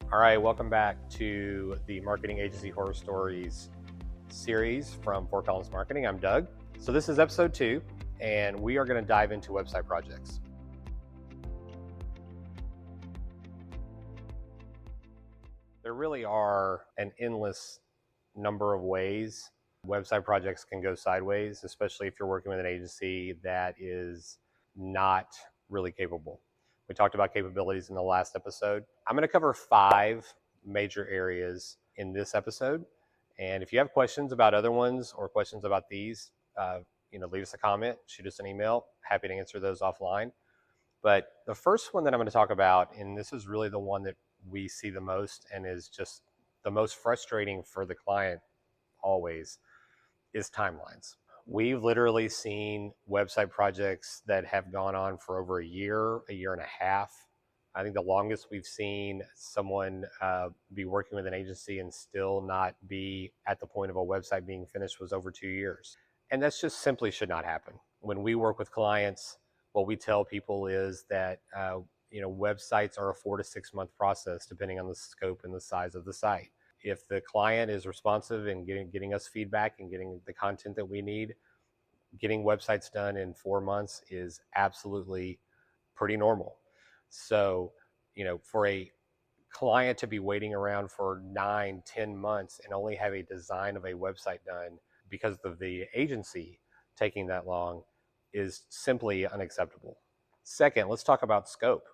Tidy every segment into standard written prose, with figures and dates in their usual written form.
All right, welcome back to the Marketing Agency Horror Stories series from Fort Collins Marketing. I'm Doug. So this is episode 2, and we are going to dive into website projects. There really are an endless number of ways website projects can go sideways, especially if you're working with an agency that is not really capable. We talked about capabilities in the last episode. I'm going to cover 5 major areas in this episode. And if you have questions about other ones or questions about these, leave us a comment, shoot us an email. Happy to answer those offline. But the first one that I'm going to talk about, and this is really the one that we see the most and is just the most frustrating for the client always, is timelines. We've literally seen website projects that have gone on for over a year and a half. I think the longest we've seen someone be working with an agency and still not be at the point of a website being finished was over 2 years. And that's just simply should not happen. When we work with clients, what we tell people is that websites are a 4 to 6 month process depending on the scope and the size of the site. If the client is responsive and getting us feedback and getting the content that we need, getting websites done in 4 months is absolutely pretty normal. So, for a client to be waiting around for 9, 10 months and only have a design of a website done because of the agency taking that long is simply unacceptable. Second, let's talk about scope.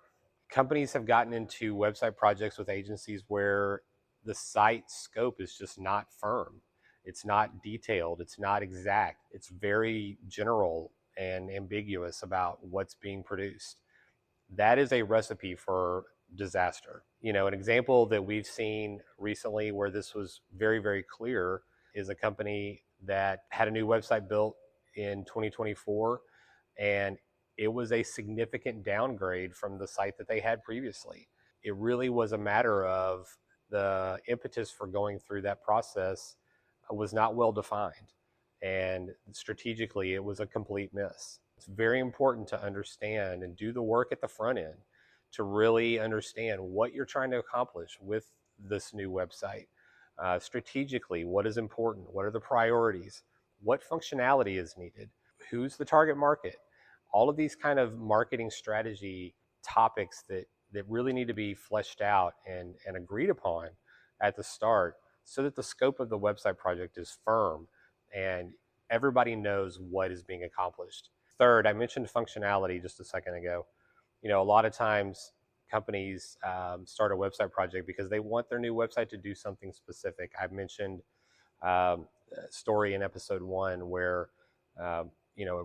Companies have gotten into website projects with agencies where the site scope is just not firm. It's not detailed. It's not exact. It's very general and ambiguous about what's being produced. That is a recipe for disaster. An example that we've seen recently where this was very, very clear is a company that had a new website built in 2024, and it was a significant downgrade from the site that they had previously. It really was a matter of the impetus for going through that process was not well defined, and strategically it was a complete miss. It's very important to understand and do the work at the front end to really understand what you're trying to accomplish with this new website. Strategically, what is important? What are the priorities? What functionality is needed? Who's the target market? All of these kind of marketing strategy topics that really need to be fleshed out and agreed upon at the start so that the scope of the website project is firm and everybody knows what is being accomplished. Third, I mentioned functionality just a second ago. A lot of times companies start a website project because they want their new website to do something specific. I've mentioned a story in episode 1 where a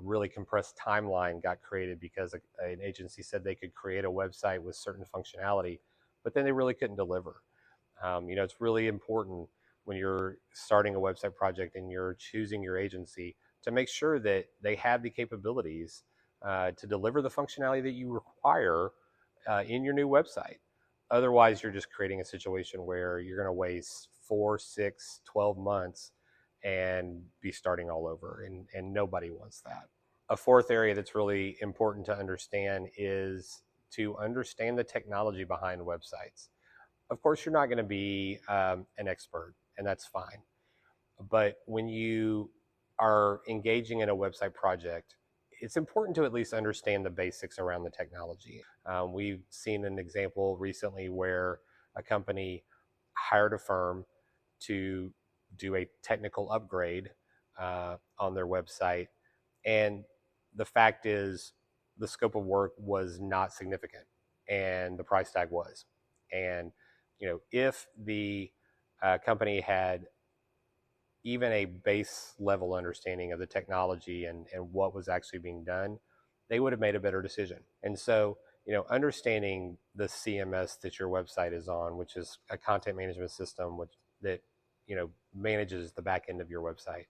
really compressed timeline got created because an agency said they could create a website with certain functionality, but then they really couldn't deliver. It's really important when you're starting a website project and you're choosing your agency to make sure that they have the capabilities to deliver the functionality that you require in your new website. Otherwise, you're just creating a situation where you're going to waste 4, 6, 12 months and be starting all over, and nobody wants that. A fourth area that's really important to understand is to understand the technology behind websites. Of course, you're not going to be an expert, and that's fine. But when you are engaging in a website project, it's important to at least understand the basics around the technology. We've seen an example recently where a company hired a firm to do a technical upgrade on their website, and the fact is the scope of work was not significant and the price tag was. And if the company had even a base level understanding of the technology and what was actually being done, they would have made a better decision. And so understanding the CMS that your website is on, which is a content management system that manages the back end of your website,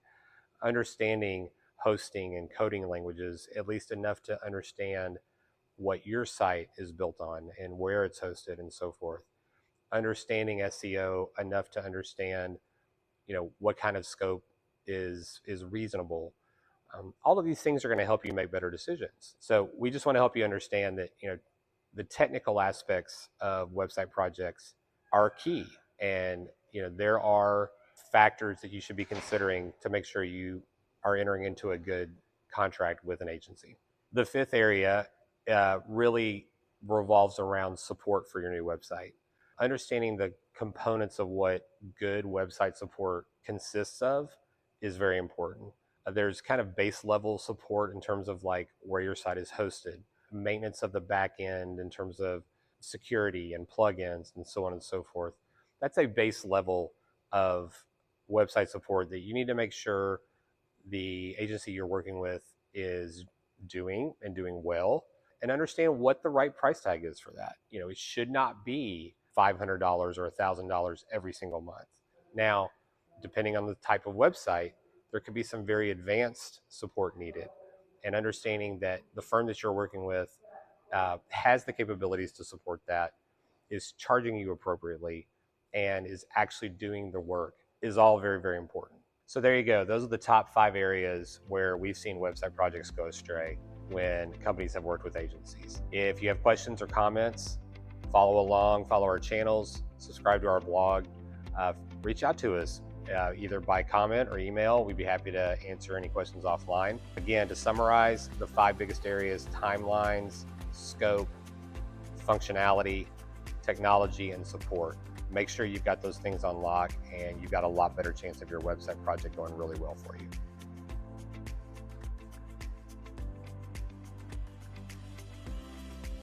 understanding hosting and coding languages, at least enough to understand what your site is built on and where it's hosted and so forth. Understanding SEO enough to understand, what kind of scope is reasonable. All of these things are going to help you make better decisions. So we just want to help you understand that, the technical aspects of website projects are key. And there are factors that you should be considering to make sure you are entering into a good contract with an agency. The fifth area really revolves around support for your new website. Understanding the components of what good website support consists of is very important. There's kind of base level support in terms of like where your site is hosted, maintenance of the back end in terms of security and plugins and so on and so forth. That's a base level of website support that you need to make sure the agency you're working with is doing and doing well, and understand what the right price tag is for that. It should not be $500 or $1,000 every single month. Now, depending on the type of website, there could be some very advanced support needed, and understanding that the firm that you're working with has the capabilities to support that, is charging you appropriately, and is actually doing the work is all very, very important. So there you go. Those are the top 5 areas where we've seen website projects go astray when companies have worked with agencies. If you have questions or comments, follow along, follow our channels, subscribe to our blog, reach out to us either by comment or email. We'd be happy to answer any questions offline. Again, to summarize, the 5 biggest areas: timelines, scope, functionality, technology, and support. Make sure you've got those things on lock, and you've got a lot better chance of your website project going really well for you.